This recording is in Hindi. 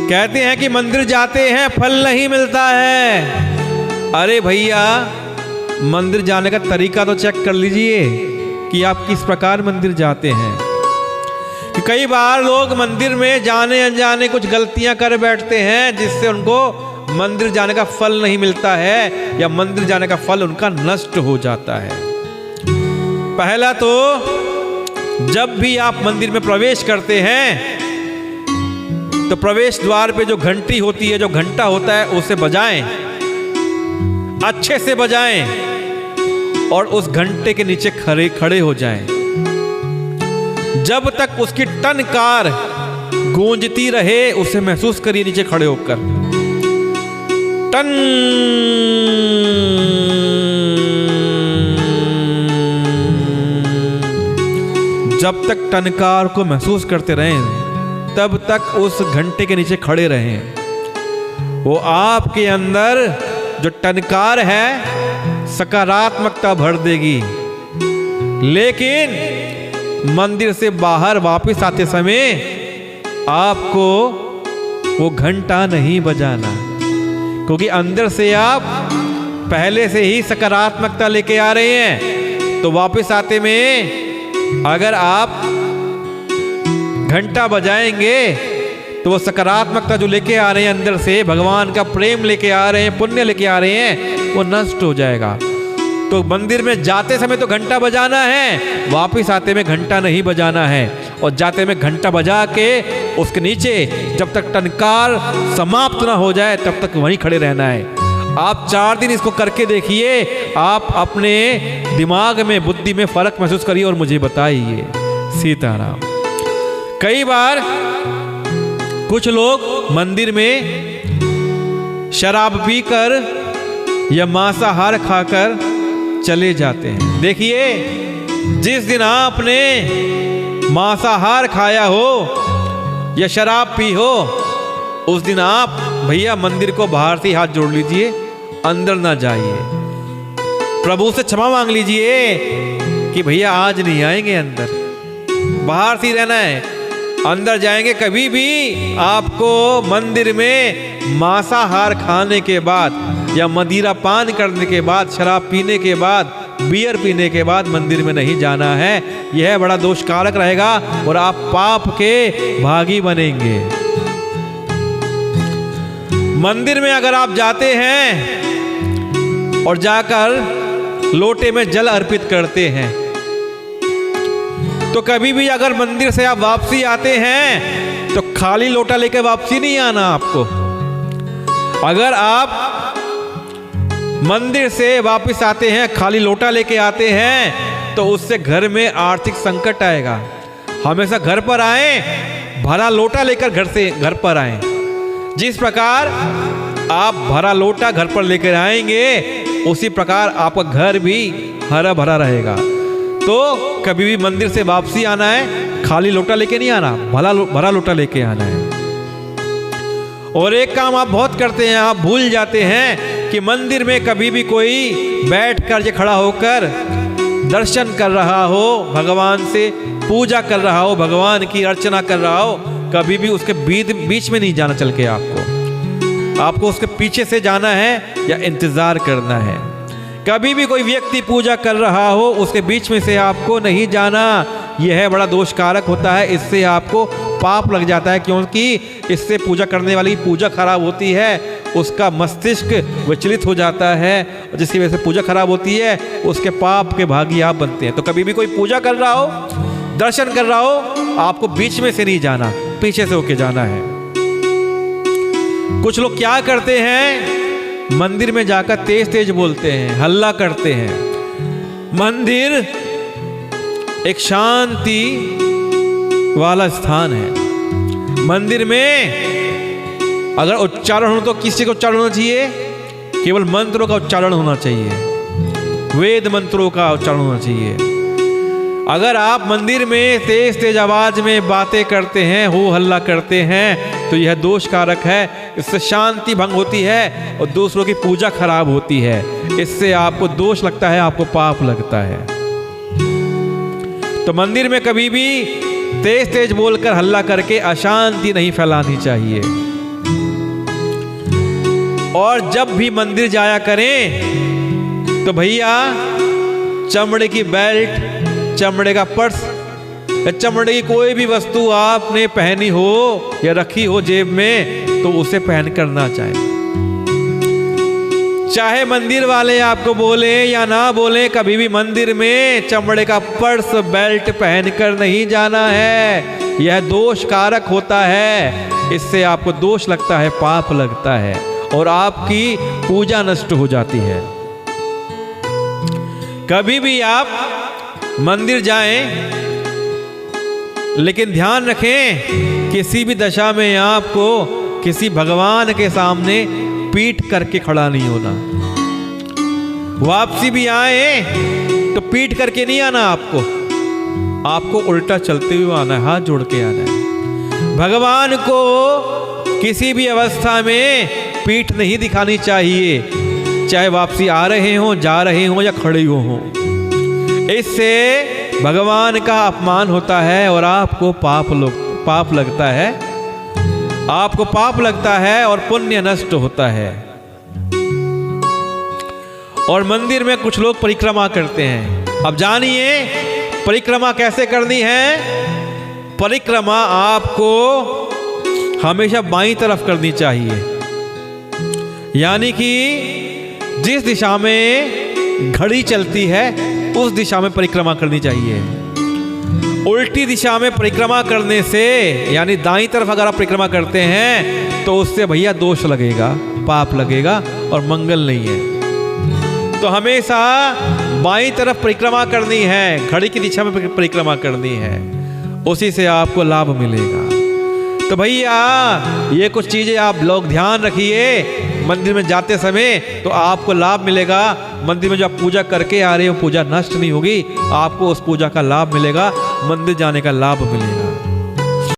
कहते हैं कि मंदिर जाते हैं फल नहीं मिलता है। अरे भैया, मंदिर जाने का तरीका तो चेक कर लीजिए कि आप किस प्रकार मंदिर जाते हैं। कि कई बार लोग मंदिर में जाने अनजाने कुछ गलतियां कर बैठते हैं, जिससे उनको मंदिर जाने का फल नहीं मिलता है या मंदिर जाने का फल उनका नष्ट हो जाता है। पहला तो, जब भी आप मंदिर में प्रवेश करते हैं तो प्रवेश द्वार पे जो घंटी होती है, जो घंटा होता है, उसे बजाएं, अच्छे से बजाएं और उस घंटे के नीचे खड़े हो जाएं। जब तक उसकी टनकार गूंजती रहे उसे महसूस करिए नीचे खड़े होकर। टन जब तक टनकार को महसूस करते रहें तब तक उस घंटे के नीचे खड़े रहें। वो आपके अंदर जो टनकार है सकारात्मकता भर देगी। लेकिन मंदिर से बाहर वापस आते समय आपको वो घंटा नहीं बजाना, क्योंकि अंदर से आप पहले से ही सकारात्मकता लेके आ रहे हैं। तो वापस आते में अगर आप घंटा बजाएंगे तो वो सकारात्मकता जो लेके आ रहे हैं अंदर से, भगवान का प्रेम लेके आ रहे हैं, पुण्य लेके आ रहे हैं, वो नष्ट हो जाएगा। तो मंदिर में जाते समय तो घंटा बजाना है, वापस आते में घंटा नहीं बजाना है। और जाते में घंटा बजा के उसके नीचे जब तक टनकार समाप्त ना हो जाए तब तक वहीं खड़े रहना है। आप 4 दिन इसको करके देखिए, आप अपने दिमाग में, बुद्धि में फर्क महसूस करिए और मुझे बताइए। सीताराम। कई बार कुछ लोग मंदिर में शराब पीकर या मांसाहार खाकर चले जाते हैं। देखिए, जिस दिन आपने मांसाहार खाया हो या शराब पी हो, उस दिन आप भैया मंदिर को बाहर से हाथ जोड़ लीजिए, अंदर ना जाइए। प्रभु से क्षमा मांग लीजिए कि भैया आज नहीं आएंगे अंदर, बाहर से रहना है। अंदर जाएंगे कभी भी आपको मंदिर में मांसाहार खाने के बाद या मदिरा पान करने के बाद, शराब पीने के बाद, बियर पीने के बाद मंदिर में नहीं जाना है। यह बड़ा दोषकारक रहेगा और आप पाप के भागी बनेंगे। मंदिर में अगर आप जाते हैं और जाकर लोटे में जल अर्पित करते हैं, तो कभी भी अगर मंदिर से आप वापसी आते हैं तो खाली लोटा लेकर वापसी नहीं आना आपको। अगर आप मंदिर से वापस आते हैं खाली लोटा लेके आते हैं तो उससे घर में आर्थिक संकट आएगा। हमेशा घर पर आए, भरा लोटा लेकर घर पर आए। जिस प्रकार आप भरा लोटा घर पर लेकर आएंगे उसी प्रकार आपका घर भी हरा भरा रहेगा। तो कभी भी मंदिर से वापसी आना है, खाली लोटा लेके नहीं आना, भरा लोटा लेके आना है। और एक काम आप बहुत करते हैं, आप भूल जाते हैं कि मंदिर में कभी भी कोई बैठकर या खड़ा होकर दर्शन कर रहा हो, भगवान से पूजा कर रहा हो, भगवान की अर्चना कर रहा हो, कभी भी उसके बीच में नहीं जाना। चल के आपको उसके पीछे से जाना है या इंतजार करना है। कभी भी कोई व्यक्ति पूजा कर रहा हो उसके बीच में से आपको नहीं जाना। यह बड़ा दोषकारक होता है, इससे आपको पाप लग जाता है, क्योंकि इससे पूजा करने वाली पूजा खराब होती है, उसका मस्तिष्क विचलित हो जाता है, जिसकी वजह से पूजा खराब होती है, उसके पाप के भागी आप बनते हैं। तो कभी भी कोई पूजा कर रहा हो, दर्शन कर रहा हो, आपको बीच में से नहीं जाना, पीछे से होके जाना है। कुछ लोग क्या करते हैं, मंदिर में जाकर तेज तेज बोलते हैं, हल्ला करते हैं। मंदिर एक शांति वाला स्थान है। मंदिर में अगर उच्चारण हो तो किसी का उच्चारण होना चाहिए, केवल मंत्रों का उच्चारण होना चाहिए, वेद मंत्रों का उच्चारण होना चाहिए। अगर आप मंदिर में तेज तेज आवाज में बातें करते हैं, हो हल्ला करते हैं, तो यह दोषकारक है। इससे शांति भंग होती है और दूसरों की पूजा खराब होती है। इससे आपको दोष लगता है, आपको पाप लगता है। तो मंदिर में कभी भी तेज तेज बोलकर हल्ला करके अशांति नहीं फैलानी चाहिए। और जब भी मंदिर जाया करें तो भैया चमड़े की बेल्ट, चमड़े का पर्स या चमड़े की कोई भी वस्तु आपने पहनी हो या रखी हो जेब में तो उसे पहन कर ना जाए। चाहे मंदिर वाले आपको बोले या ना बोले, कभी भी मंदिर में चमड़े का पर्स बेल्ट पहनकर नहीं जाना है। यह दोष कारक होता है, इससे आपको दोष लगता है, पाप लगता है और आपकी पूजा नष्ट हो जाती है। कभी भी आप मंदिर जाएं, लेकिन ध्यान रखें किसी भी दशा में आपको किसी भगवान के सामने पीठ करके खड़ा नहीं होना। वापसी भी आए तो पीठ करके नहीं आना, आपको उल्टा चलते हुए आना है, हाथ जोड़ के आना है। भगवान को किसी भी अवस्था में पीठ नहीं दिखानी चाहिए, चाहे वापसी आ रहे हो, जा रहे हो या खड़े हो। इससे भगवान का अपमान होता है और आपको पाप लगता है, आपको पाप लगता है और पुण्य नष्ट होता है। और मंदिर में कुछ लोग परिक्रमा करते हैं। अब जानिए परिक्रमा कैसे करनी है। परिक्रमा आपको हमेशा बाईं तरफ करनी चाहिए, यानी कि जिस दिशा में घड़ी चलती है उस दिशा में परिक्रमा करनी चाहिए। उल्टी दिशा में परिक्रमा करने से, यानी दाईं तरफ अगर आप परिक्रमा करते हैं तो उससे भैया दोष लगेगा, पाप लगेगा और मंगल नहीं है। तो हमेशा बाईं तरफ परिक्रमा करनी है, घड़ी की दिशा में परिक्रमा करनी है, उसी से आपको लाभ मिलेगा। तो भैया ये कुछ चीजें आप लोग ध्यान रखिए। मंदिर में जाते समय तो आपको लाभ मिलेगा। मंदिर में जो आप पूजा करके आ रहे हो, पूजा नष्ट नहीं होगी, आपको उस पूजा का लाभ मिलेगा, मंदिर जाने का लाभ मिलेगा।